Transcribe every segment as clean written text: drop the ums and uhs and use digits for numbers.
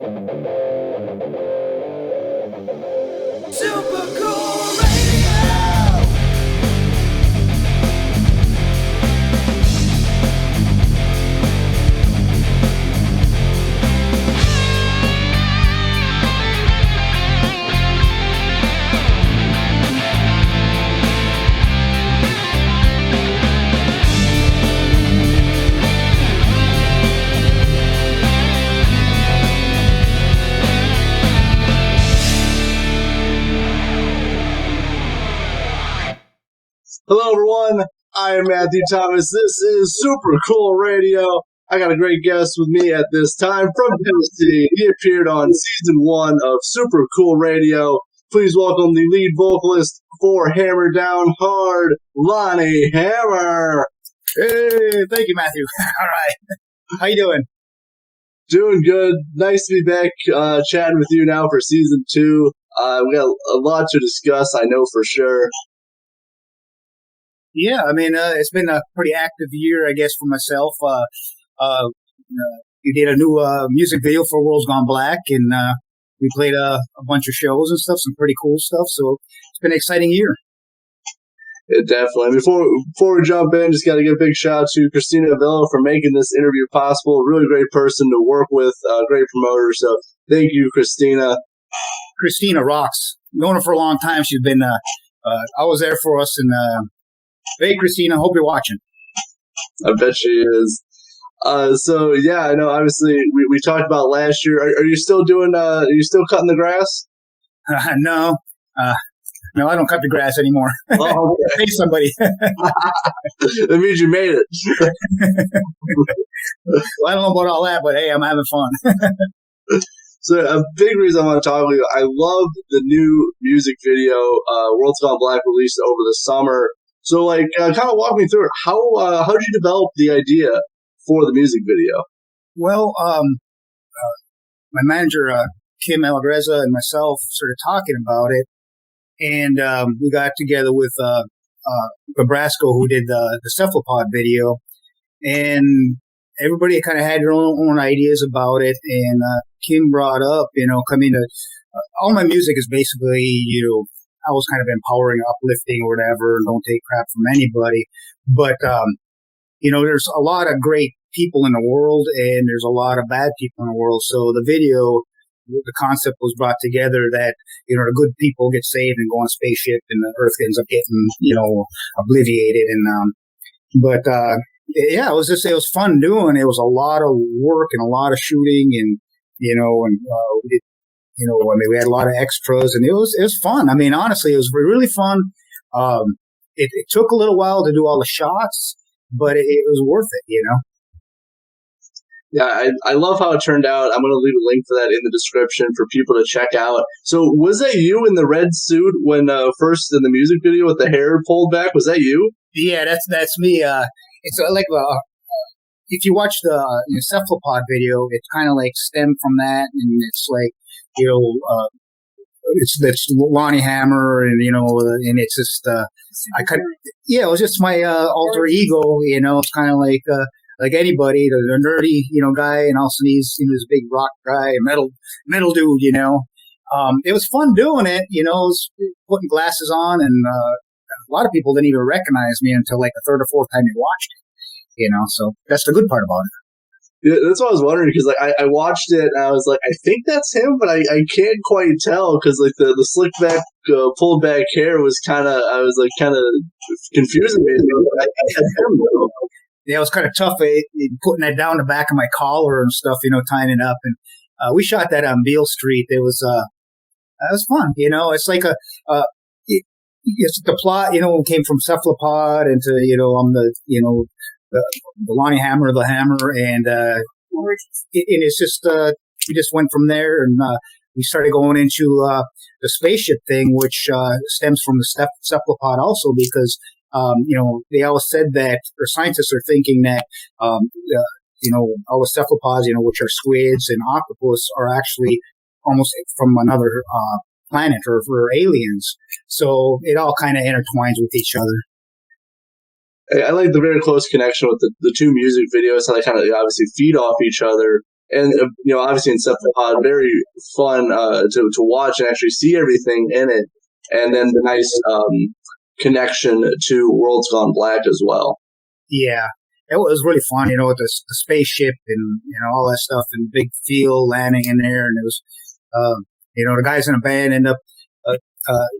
Super cool radio. Hello, everyone. I am Matthew Thomas. This is Super Cool Radio. I got a great guest with me at this time from Tennessee. He appeared on Season 1 of Super Cool Radio. Please welcome the lead vocalist for Hammer Down Hard, Lonnie Hammer. Hey, thank you, Matthew. All right. How you doing? Doing good. Nice to be back chatting with you now for Season 2. We got a lot to discuss, I know for sure. Yeah, I mean, it's been a pretty active year, I guess, for myself. We did a new music video for World's Gone Black, and we played a bunch of shows and stuff, some pretty cool stuff. So it's been an exciting year. Yeah, definitely. Before we jump in, just got to give a big shout out to Christina Avila for making this interview possible. A really great person to work with, great promoter. So thank you, Christina. Christina rocks. Known her for a long time. She's been always there for us. And hey, Christina, hope you're watching. I bet she is. So yeah, I know. Obviously, we talked about last year. Are you still doing? Are you still cutting the grass? No, I don't cut the grass anymore. Oh, okay. Pay somebody. That means you made it. Well, I don't know about all that, but hey, I'm having fun. So a big reason I want to talk with you, I love the new music video, World's Gone Black, released over the summer. So, kind of walk me through it. How did you develop the idea for the music video? Well, my manager, Kim Allegrezza, and myself started talking about it, and we got together with Nebraska, who did the Cephalopod video, and everybody kind of had their own ideas about it, and Kim brought up, coming to all my music is basically, I was kind of empowering, uplifting, or whatever, and don't take crap from anybody. But, there's a lot of great people in the world, and there's a lot of bad people in the world. So the video, the concept was brought together that, the good people get saved and go on a spaceship, and the Earth ends up getting, obliviated. And, yeah, it was fun doing. It was a lot of work and a lot of shooting, and, we did. We had a lot of extras, and it was fun. I mean, honestly, it was really fun. It took a little while to do all the shots, but it was worth it, Yeah, I love how it turned out. I'm going to leave a link for that in the description for people to check out. So was that you in the red suit when first in the music video with the hair pulled back? Was that you? Yeah, that's me. It's like if you watch the Cephalopod video, it's kind of like stemmed from that, and it's like, it's Lonnie Hammer, and and it's just it was just my alter ego. It's kind of like anybody, the nerdy guy, and also he's a big rock guy, metal dude. It was fun doing it. Putting glasses on, and a lot of people didn't even recognize me until like the third or fourth time they watched it. So that's the good part about it. Yeah, that's what I was wondering, because I watched it and I was like, I think that's him, but I can't quite tell, because the slick back pulled back hair was kind of confusing me. I had him though. Yeah, it was kind of tough putting that down the back of my collar and stuff, tying it up. And we shot that on Beale Street. It was fun. It's like it's the plot. Came from Cephalopod into I'm the Lonnie Hammer, the Hammer, and it's just we just went from there, and we started going into the spaceship thing, which stems from the cephalopod also, because they always said that, or scientists are thinking that all the cephalopods, which are squids and octopus, are actually almost from another planet or aliens. So it all kind of intertwines with each other. I like the very close connection with the two music videos, how they kind of obviously feed off each other. And obviously Inceptipod, very fun to watch and actually see everything in it, and then the nice connection to Worlds Gone Black as well. Yeah, it was really fun, with the spaceship and all that stuff, and big field landing in there, and it was, the guys in the band end up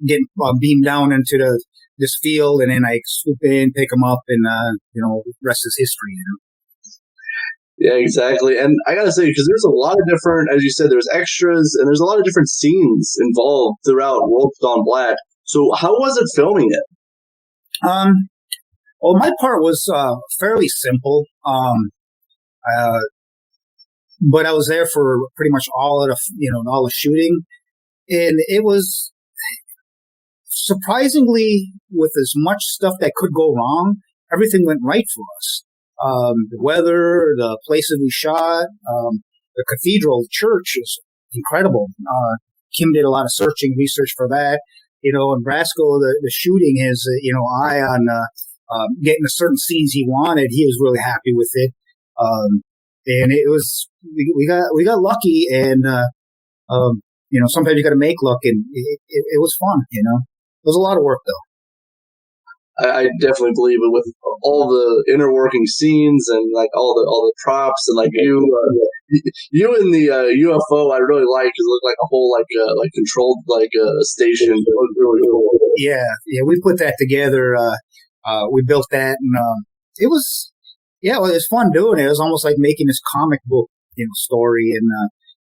getting beamed down into this field, and then I swoop in, pick them up, and rest is history. Yeah, exactly. And I gotta say, because there's a lot of different, as you said, there's extras, and there's a lot of different scenes involved throughout Worlds Gone Black. So how was it filming it? Well, my part was fairly simple, but I was there for pretty much all of all the shooting, and it was surprisingly, with as much stuff that could go wrong, everything went right for us. The weather, the places we shot, the cathedral, the church is incredible. Kim did a lot of research for that. And Brasco, the shooting, his eye on getting the certain scenes he wanted. He was really happy with it, and it was we got lucky, and sometimes you got to make luck, and it was fun. It was a lot of work though. I definitely believe it, with all the inner working scenes and like all the props, and like you in the UFO I really like, because it looked like a whole like controlled station. It was really cool. Yeah, we put that together. We built that, and it was fun doing it. It was almost like making this comic book story, and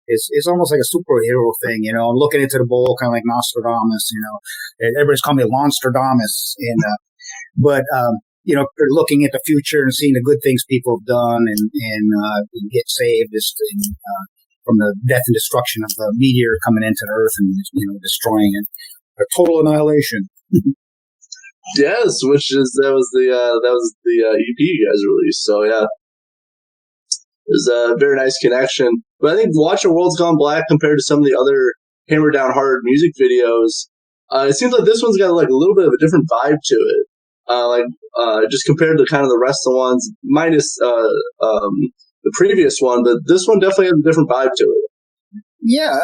it's almost like a superhero thing. I'm looking into the bowl, kind of like Nostradamus. Everybody's calling me Monstradamus, and but looking at the future and seeing the good things people have done, and get saved from the death and destruction of the meteor coming into the Earth and destroying it, a total annihilation. Yes, that was the EP you guys released. So yeah, it was a very nice connection. But I think watching Worlds Gone Black compared to some of the other Hammer Down Hard music videos, it seems like this one's got like a little bit of a different vibe to it. Just compared to kind of the rest of the ones, minus the previous one, but this one definitely has a different vibe to it. Yeah,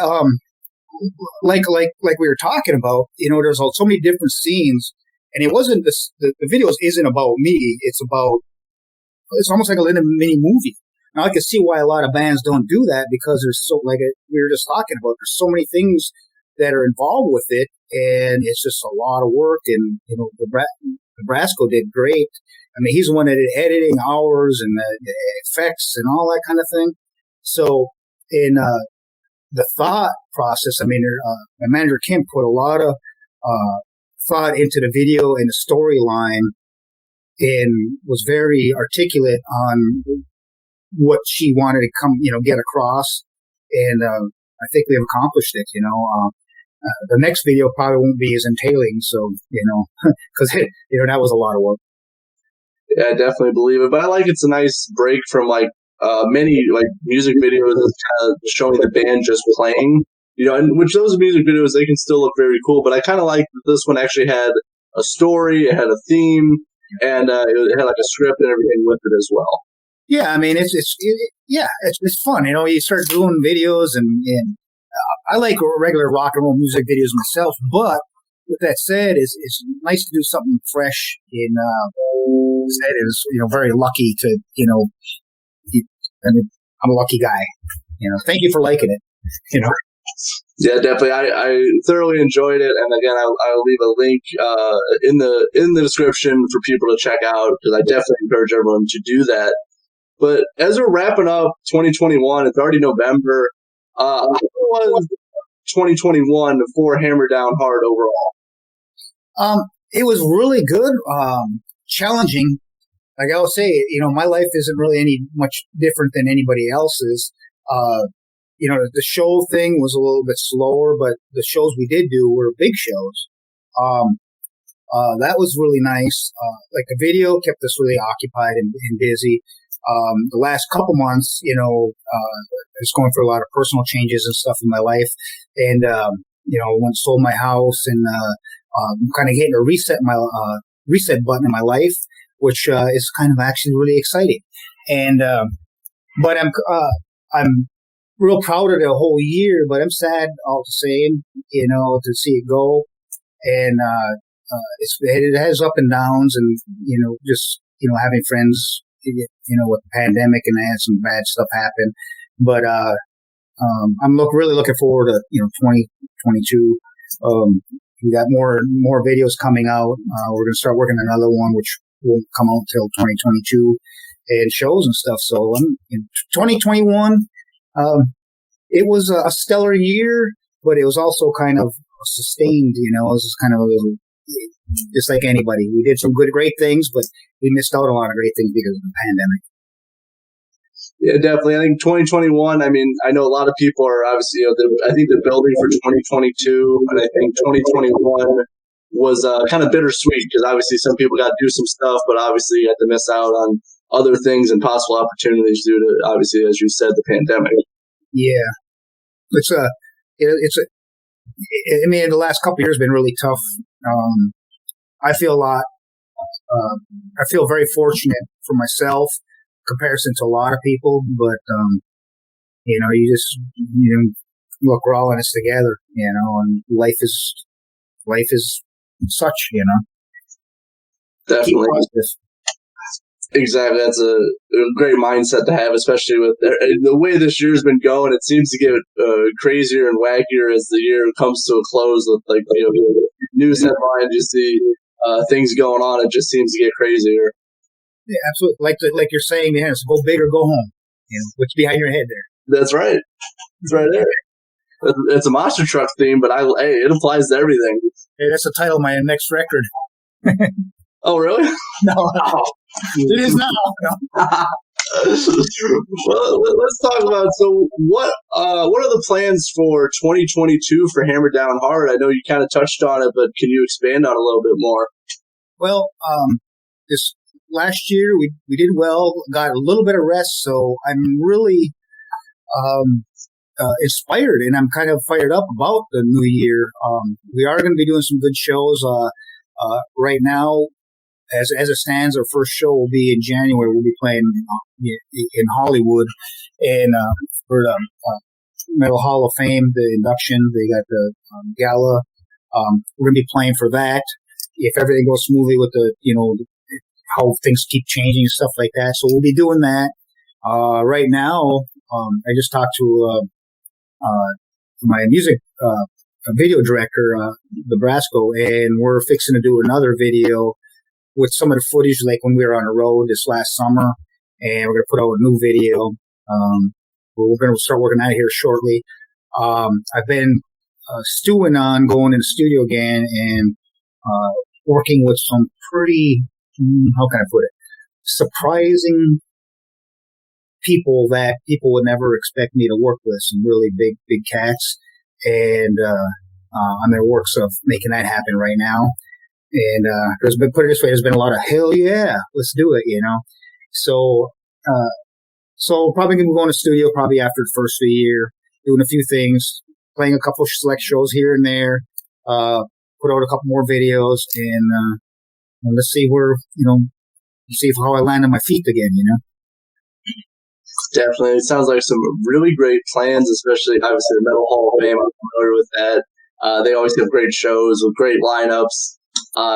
like we were talking about, there's so many different scenes, and it wasn't the videos isn't about me. It's almost like a little mini movie. Now I can see why a lot of bands don't do that, because there's we were just talking about, there's so many things that are involved with it, and it's just a lot of work. And Brasco did great. I mean, he's the one that did editing hours and the effects and all that kind of thing. So in the thought process, I mean, my manager Kim put a lot of thought into the video and the storyline, and was very articulate on what she wanted to get across. And I think we have accomplished it. The next video probably won't be as entailing, so because that was a lot of work. Yeah, I definitely believe it, but I like it's a nice break from many music videos that's kind of showing the band just playing. And which those music videos, they can still look very cool, but I kind of like that this one actually had a story, it had a theme, and it had like a script and everything with it as well. Yeah, I mean it's fun. You start doing videos, and I like regular rock and roll music videos myself, but with that said, it's nice to do something fresh. Said is very lucky to I'm a lucky guy. Thank you for liking it. Yeah, definitely. I thoroughly enjoyed it, and again, I'll leave a link in the description for people to check out, because I definitely encourage everyone to do that. But as we're wrapping up 2021, it's already November. How was 2021 for Hammer Down Hard overall? It was really good. Challenging. Like I will say, my life isn't really any much different than anybody else's. The show thing was a little bit slower, but the shows we did do were big shows. That was really nice. The video kept us really occupied and busy. The last couple months, I was going through a lot of personal changes and stuff in my life, and sold my house, and I'm kind of hitting a reset button in my life, which is kind of actually really exciting. And but I'm real proud of the whole year, but I'm sad all the same, to see it go. And it has up and downs, and just having friends, with the pandemic, and I had some bad stuff happen. But I'm really looking forward to 2022. We got more videos coming out. We're gonna start working on another one, which won't come out until 2022, and shows and stuff. So in 2021, it was a stellar year, but it was also kind of sustained. It was just kind of a little, just like anybody. We did some great things, but we missed out on a lot of great things because of the pandemic. Yeah, definitely. I think 2021, I mean, I know a lot of people are obviously, I think they're building for 2022, and I think 2021 was kind of bittersweet because obviously some people got to do some stuff, but obviously you had to miss out on other things and possible opportunities due to, obviously, as you said, the pandemic. Yeah. I mean, the last couple of years have been really tough. I feel I feel very fortunate for myself, comparison to a lot of people, but you just look, we're all in this together, and life is such, Definitely. Exactly. That's a great mindset to have, especially with the way this year's been going. It seems to get crazier and wackier as the year comes to a close with news headlines. You see things going on. It just seems to get crazier. Yeah, absolutely. Like you're saying, man, it's go big or go home. What's behind your head there? That's right. It's right there. It's a monster truck theme, but it applies to everything. Hey, that's the title of my next record. Oh, really? No. It is now. Well, let's talk about, so what are the plans for 2022 for Hammer Down Hard? I know you kind of touched on it, but can you expand on it a little bit more? Well, this last year we did well, got a little bit of rest, so I'm really inspired, and I'm kind of fired up about the new year. We are going to be doing some good shows. Right now, as it stands, our first show will be in January. We'll be playing in Hollywood, and for the Metal Hall of Fame, the induction. They got the gala. We're going to be playing for that. If everything goes smoothly with the, how things keep changing and stuff like that. So we'll be doing that. Right now, I just talked to my music video director, Nebraska, and we're fixing to do another video with some of the footage like when we were on the road this last summer, and we're going to put out a new video. We're going to start working on it here shortly. I've been stewing on going in the studio again and working with some pretty, how can I put it, surprising people that people would never expect me to work with, some really big cats. And I'm in the works of making that happen right now. And put it this way, there's been a lot of hell yeah, let's do it, So probably going to go in the studio probably after the first of the year, doing a few things, playing a couple of select shows here and there, put out a couple more videos, and let's see where, see how I land on my feet again, Definitely. It sounds like some really great plans, especially obviously the Metal Hall of Fame. I'm familiar with that. They always have great shows with great lineups.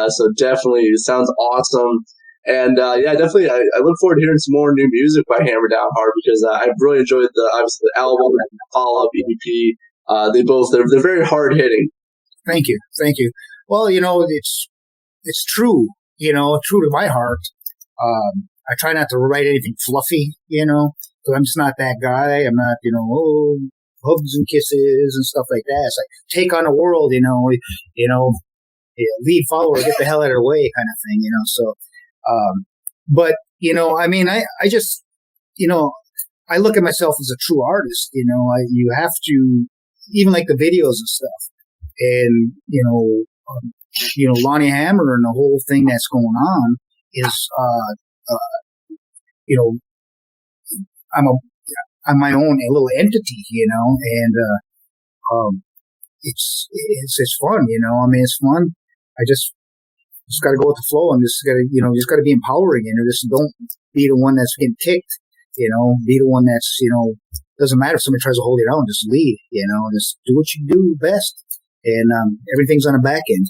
So definitely, it sounds awesome. And definitely, I look forward to hearing some more new music by Hammer Down Hard because I've really enjoyed obviously the album and the follow-up EP. They're very hard hitting. Thank you. Well, it's true. True to my heart. I try not to write anything fluffy. Because I'm just not that guy. I'm not, hugs and kisses and stuff like that. It's like take on the world. Lead follower, get the hell out of the way, kind of thing. So. But I mean, I just, I look at myself as a true artist. You have to, even like the videos and stuff, and Lonnie Hammer and the whole thing that's going on is, I'm my own little entity, and it's fun, I mean, it's fun. I just got to go with the flow, and just got to be empowering, just don't be the one that's getting kicked, be the one that's, doesn't matter if somebody tries to hold you down, just lead, just do what you do best. And everything's on the back end.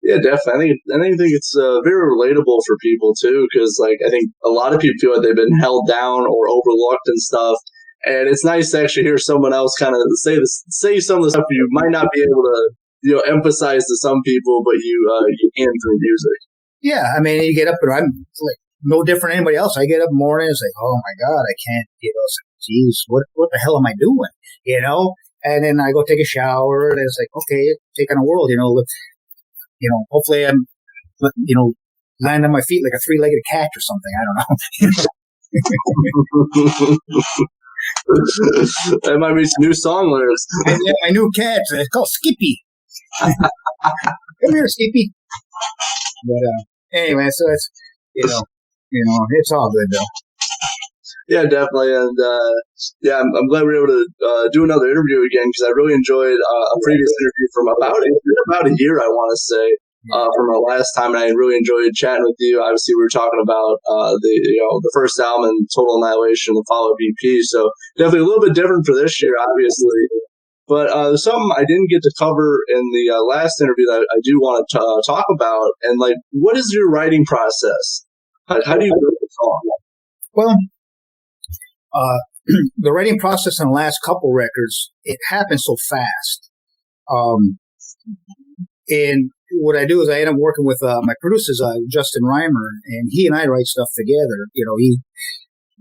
Yeah, definitely. I think it's very relatable for people too, because I think a lot of people feel like they've been held down or overlooked and stuff. And it's nice to actually hear someone else kind of say some of the stuff you might not be able to emphasize to some people, but you can through music. Yeah, I mean, you get up and I'm no different than anybody else. I get up in the morning, it's like, oh my God, I can't, geez, what the hell am I doing, And then I go take a shower, and it's like, okay, take on the world, hopefully I'm, land on my feet like a three-legged cat or something. I don't know. That might be some new song lyrics. Yeah, my new cat, it's called Skippy. Come here, Skippy. But anyway, so it's, it's all good though. Yeah, definitely, and I'm glad we were able to do another interview again, because I really enjoyed a previous interview from about a year, I want to say, from our last time, and I really enjoyed chatting with you. Obviously, we were talking about the first album and Total Annihilation, the follow-up EP, so definitely a little bit different for this year, obviously. But there's something I didn't get to cover in the last interview that I do want to talk about, and what is your writing process? How do you write a song? Well, the writing process on the last couple records, it happened so fast. And what I do is I end up working with my producers, Justin Reimer, and he and I write stuff together.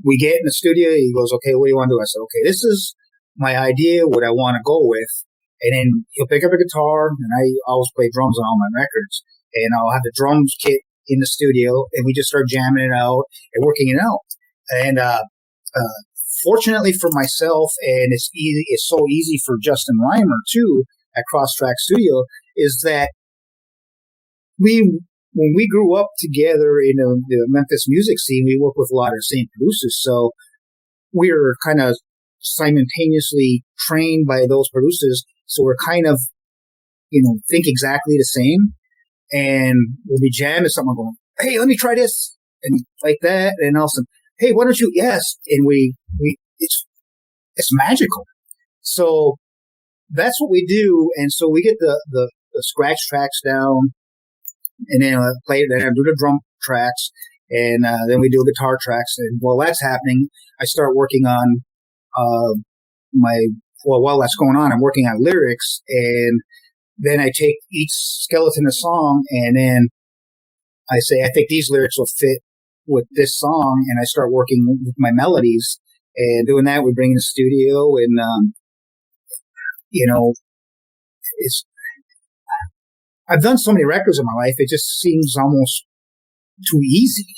We get in the studio, he goes, okay, what do you want to do? I said, okay, this is my idea, what I want to go with. And then he'll pick up a guitar, and I always play drums on all my records. And I'll have the drums kit in the studio, and we just start jamming it out and working it out. And fortunately for myself, and it's so easy for Justin Reimer too at Crosstrack Studio, is that when we grew up together in the Memphis music scene, we worked with a lot of the same producers, so we were kind of simultaneously trained by those producers, so we're kind of think exactly the same, and we'll be jamming something, going, hey, let me try this, and like that, and also, hey, why don't you? Yes. And it's magical. So that's what we do. And so we get the scratch tracks down, and then play it, then I do the drum tracks, and then we do guitar tracks. And while that's happening, I start working on while that's going on, I'm working on lyrics, and then I take each skeleton of song, and then I say, I think these lyrics will fit with this song, and I start working with my melodies, and doing that, we bring in the studio, and I've done so many records in my life, it just seems almost too easy,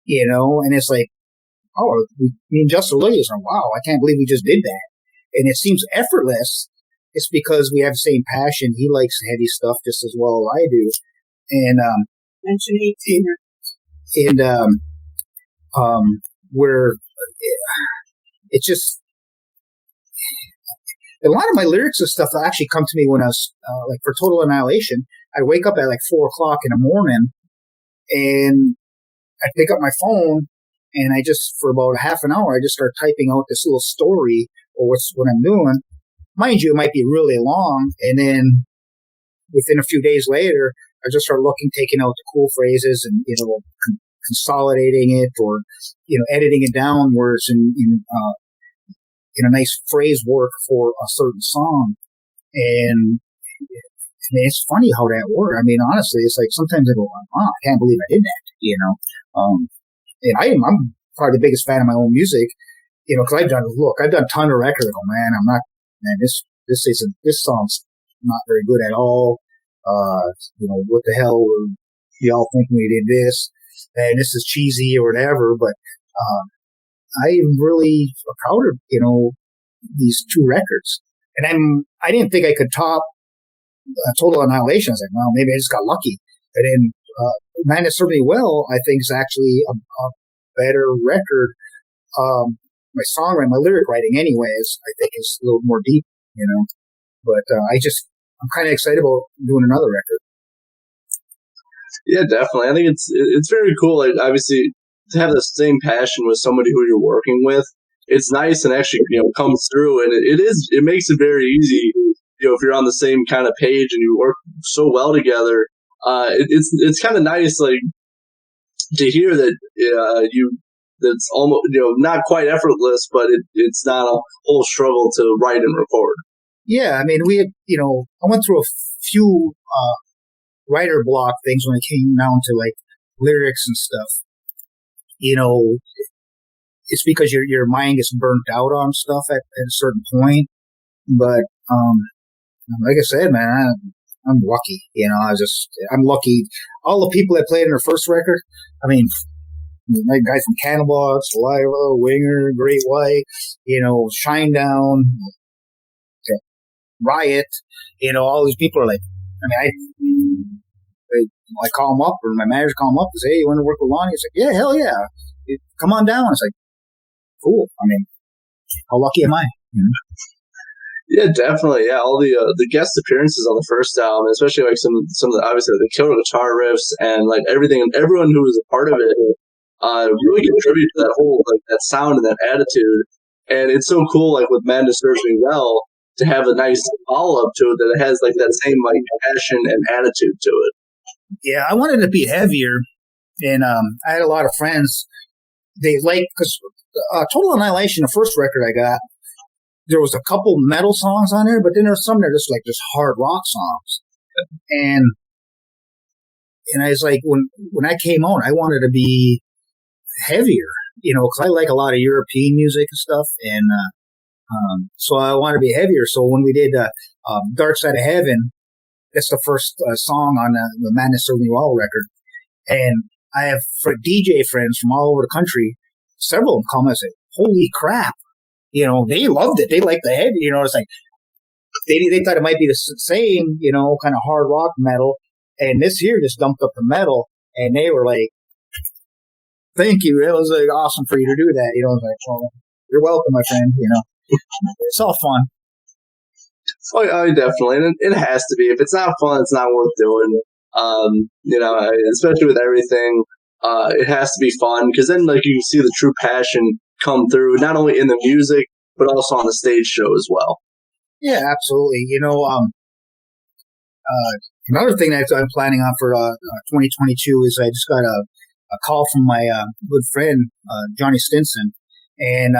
and it's like, oh, me and Justin Williams are, wow, I can't believe we just did that, and it seems effortless. It's because we have the same passion. He likes heavy stuff just as well as I do, and mention 18. And where it's just a lot of my lyrics and stuff that actually come to me when I was for Total Annihilation. I wake up at 4:00 in the morning, and I pick up my phone, and I just for about half an hour I just start typing out this little story or what I'm doing. Mind you, it might be really long, and then within a few days later, I just start taking out the cool phrases and consolidating it, or editing it down where it's in a nice phrase work for a certain song. And it's funny how that works. I mean, honestly, it's like sometimes I go, "Oh, I can't believe I did that," And I'm probably the biggest fan of my own music, because I've done a ton of records. I go, man, this song's not very good at all. What the hell were y'all thinking we did this? And this is cheesy or whatever, but I am really proud of, these two records. And I didn't think I could top Total Annihilation. I was like, well, maybe I just got lucky. And then Man Is Certainly Well, I think is actually a better record. My songwriting, my lyric writing anyways, I think is a little more deep, But I'm kind of excited about doing another record. Yeah, definitely. I think it's very cool. Obviously, to have the same passion with somebody who you're working with, it's nice and actually, comes through, and it makes it very easy, if you're on the same kind of page and you work so well together. It's kind of nice, like, to hear that that's almost, not quite effortless, but it's not a whole struggle to write and record. Yeah, I mean, we had, I went through a few writer block things when it came down to like lyrics and stuff. It's because your mind gets burnt out on stuff at a certain point. But like I said, man, I'm lucky. I'm lucky. All the people that played in their first record, I mean, like guys from Cannibal, Saliva, Winger, Great White, Shinedown, Riot, all these people are like, I mean, I call them up, or my manager call them up and say, hey, you want to work with Lonnie? It's like, yeah, hell yeah. Come on down. It's like, cool. I mean, how lucky am I? Yeah, definitely. Yeah, all the guest appearances on the first album, especially like some of the, obviously, the killer guitar riffs and like everything, and everyone who was a part of it really contributed to that whole, like, that sound and that attitude. And it's so cool, like with Man Serves Me Well, to have a nice follow up to it that it has like that same like passion and attitude to it. Yeah, I wanted to be heavier, and I had a lot of friends. They because Total Annihilation, the first record I got, there was a couple metal songs on there, but then there's some that are just hard rock songs. And I was like, when I came on, I wanted to be heavier, because I like a lot of European music and stuff, and so I want to be heavier. So when we did Dark Side of Heaven, that's the first song on the Madness Serves Me Well record. And I have DJ friends from all over the country. Several of them come and say, holy crap. They loved it. They liked the heavy, it's like, they thought it might be the same, kind of hard rock metal. And this here just dumped up the metal, and they were like, thank you. It was like awesome for you to do that. I was like, well, you're welcome, my friend. It's all fun. Oh, definitely. And it has to be. If it's not fun, it's not worth doing. Especially with everything, it has to be fun, because then, like, you can see the true passion come through, not only in the music, but also on the stage show as well. Yeah, absolutely. Another thing that I'm planning on for 2022 is I just got a call from my good friend, Johnny Stinson, and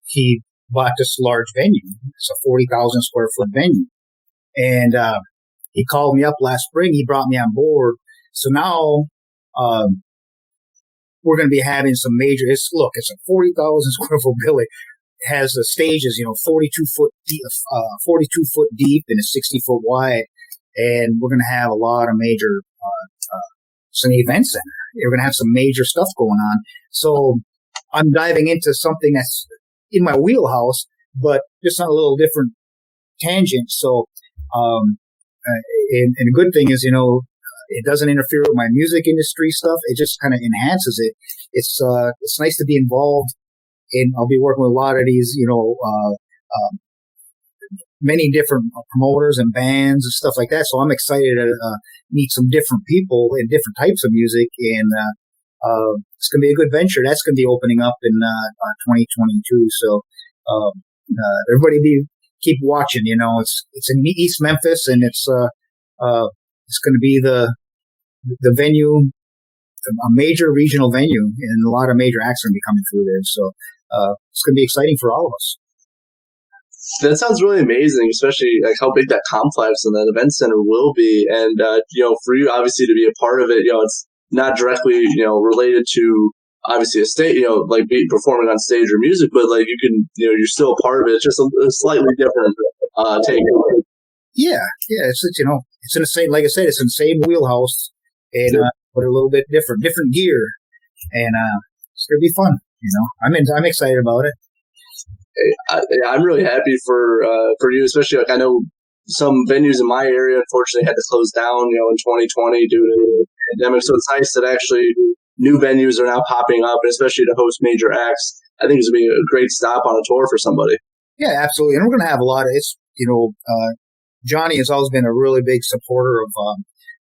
he bought this large venue. It's a 40,000 square foot venue. And he called me up last spring. He brought me on board. So now we're going to be having some major, it's a 40,000 square foot building. It has the stages, 42 foot deep and a 60 foot wide. And we're going to have a lot of major, some event center. We're going to have some major stuff going on. So I'm diving into something that's in my wheelhouse, but just on a little different tangent. So, and the good thing is, it doesn't interfere with my music industry stuff. It just kind of enhances it. It's nice to be involved in. I'll be working with a lot of these, many different promoters and bands and stuff like that. So I'm excited to meet some different people and different types of music, and it's going to be a good venture. That's going to be opening up in 2022. So everybody keep watching. It's in East Memphis, and it's going to be the venue, a major regional venue, and a lot of major acts are going to be coming through there. So it's going to be exciting for all of us. That sounds really amazing, especially like how big that complex and that event center will be. And, for you, obviously, to be a part of it, it's not directly, related to obviously a stage, like performing on stage or music, but like you can, you're still a part of it. It's just a slightly different take. Yeah. It's in the same, like I said, it's in the same wheelhouse, and but a little bit different gear, and it's gonna be fun. I'm excited about it. I'm really happy for you, especially like I know some venues in my area unfortunately had to close down, in 2020 due to the pandemic. So it's nice that actually new venues are now popping up, and especially to host major acts. I think it's gonna be a great stop on a tour for somebody. Yeah, absolutely, and we're gonna have a lot of it's. Johnny has always been a really big supporter of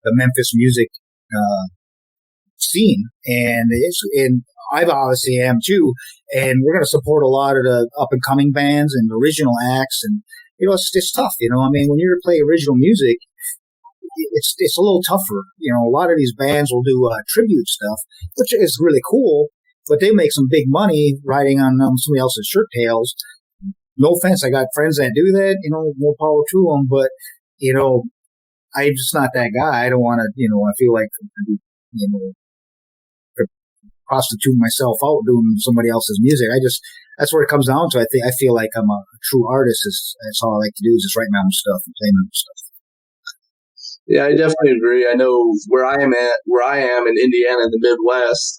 the Memphis music scene, and I obviously am too. And we're going to support a lot of the up and coming bands and original acts, and it's tough. I mean, when you play original music, it's a little tougher. A lot of these bands will do tribute stuff, which is really cool, but they make some big money riding on somebody else's shirt tails. No offense, I got friends that do that. More power to them, but I'm just not that guy. I don't want to. I feel like prostitute myself out doing somebody else's music. That's where it comes down to. I feel like I'm a true artist. That's all I like to do is just write my own stuff and play my own stuff. Yeah, I definitely agree. I know where I am in Indiana, in the Midwest.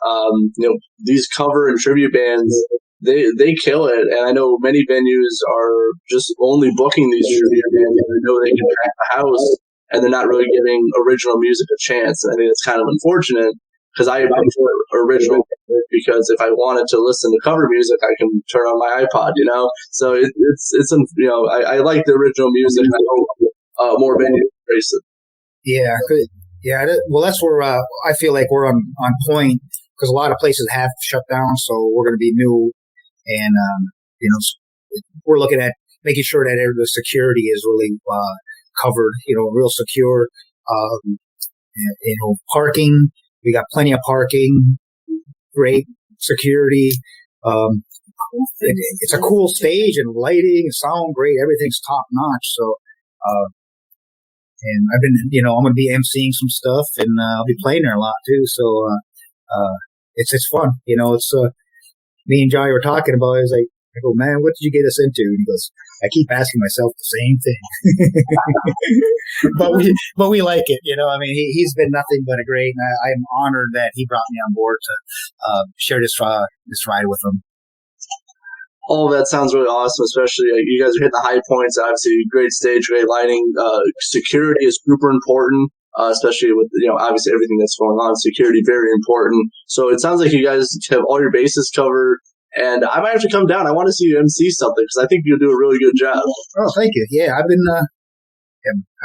These cover and tribute bands, they kill it, and I know many venues are just only booking these tribute bands. I know they can track the house, and they're not really giving original music a chance. And I think it's kind of unfortunate because I prefer original because if I wanted to listen to cover music, I can turn on my iPod. So I like the original music. I hope more venues embrace it. Yeah, good. Yeah, well, that's where I feel like we're on point because a lot of places have shut down, so we're going to be new, and we're looking at making sure that the security is really covered, real secure. Parking, we got plenty of parking, great security. It's a cool stage and lighting, sound great, everything's top notch. So. And I've been, I'm going to be emceeing some stuff, and I'll be playing there a lot too. So it's fun. It's me and Johnny were talking about it. I go, man, what did you get us into? And he goes, I keep asking myself the same thing. but we like it. I mean, he's been nothing but a great. And I'm honored that he brought me on board to share this ride with him. All of that sounds really awesome, especially you guys are hitting the high points. Obviously, great stage, great lighting. Security is super important, especially with obviously everything that's going on. Security very important. So it sounds like you guys have all your bases covered. And I might have to come down. I want to see you MC something because I think you'll do a really good job. Oh, thank you. Yeah, I've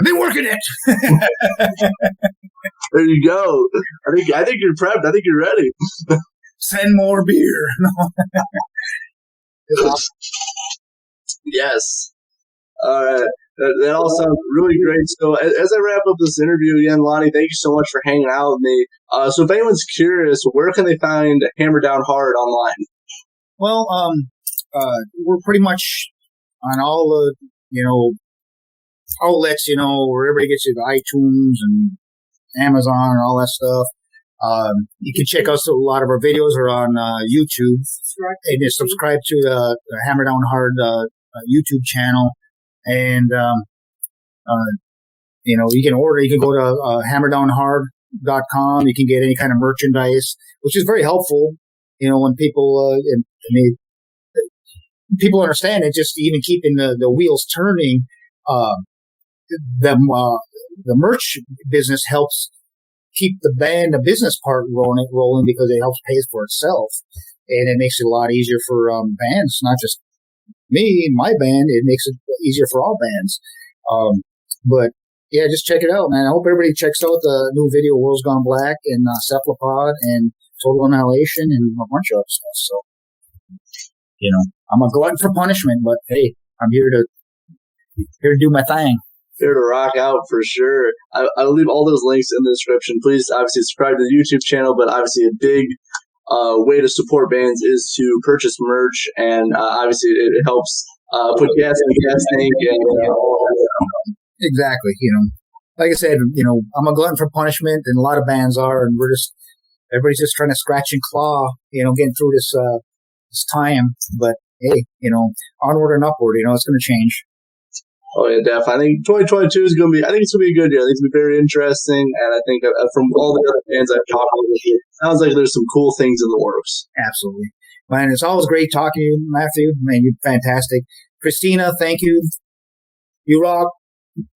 been working it. There you go. I think you're prepped. I think you're ready. Send more beer. Yes. All right. That all sounds really great. So as I wrap up this interview again, Lonnie, thank you so much for hanging out with me. So if anyone's curious, where can they find Hammer Down Hard online? Well, we're pretty much on all the, outlets, where everybody gets the iTunes and Amazon and all that stuff. You can check out a lot of our videos are on YouTube, and just subscribe to the Hammer Down Hard YouTube channel. And you can order. You can go to hammerdownhard.com. You can get any kind of merchandise, which is very helpful. When people people understand it, just even keeping the wheels turning. The merch business helps keep the business part rolling because it helps pay for itself, and it makes it a lot easier for bands, not just me, my band. It makes it easier for all bands. But yeah, just check it out, man. I hope everybody checks out the new video, World's Gone Black, and Cephalopod, and Total Annihilation, and a bunch of other stuff. So, I'm a glutton for punishment, but hey, I'm here to do my thing. Here to rock out for sure. I'll leave all those links in the description. Please, obviously, subscribe to the YouTube channel, but obviously a big way to support bands is to purchase merch, and obviously it helps put gas in the gas tank. And, Exactly. Like I said, I'm a glutton for punishment, and a lot of bands are, and everybody's just trying to scratch and claw, getting through this time. But hey, onward and upward. It's going to change. Oh yeah, definitely. I think 2022 is going to be. I think it's going to be a good year. I think it's going to be very interesting, and I think from all the other bands I've talked with, it sounds like there's some cool things in the works. Absolutely, man. It's always great talking to you, Matthew. Man, you're fantastic. Christina, thank you. You rock.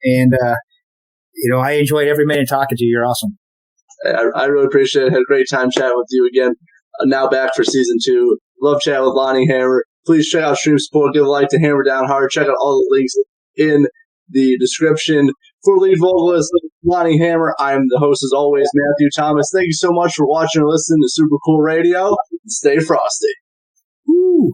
And I enjoyed every minute talking to you. You're awesome. I really appreciate it. Had a great time chatting with you again. Now back for season 2. Love chatting with Lonnie Hammer. Please check out Stream Support. Give a like to Hammer Down Hard. Check out all the links in the description. For lead vocalist Lonnie Hammer. I'm the host, as always, Matthew Thomas. Thank you so much for watching and listening to Super Cool Radio. Stay frosty. Woo.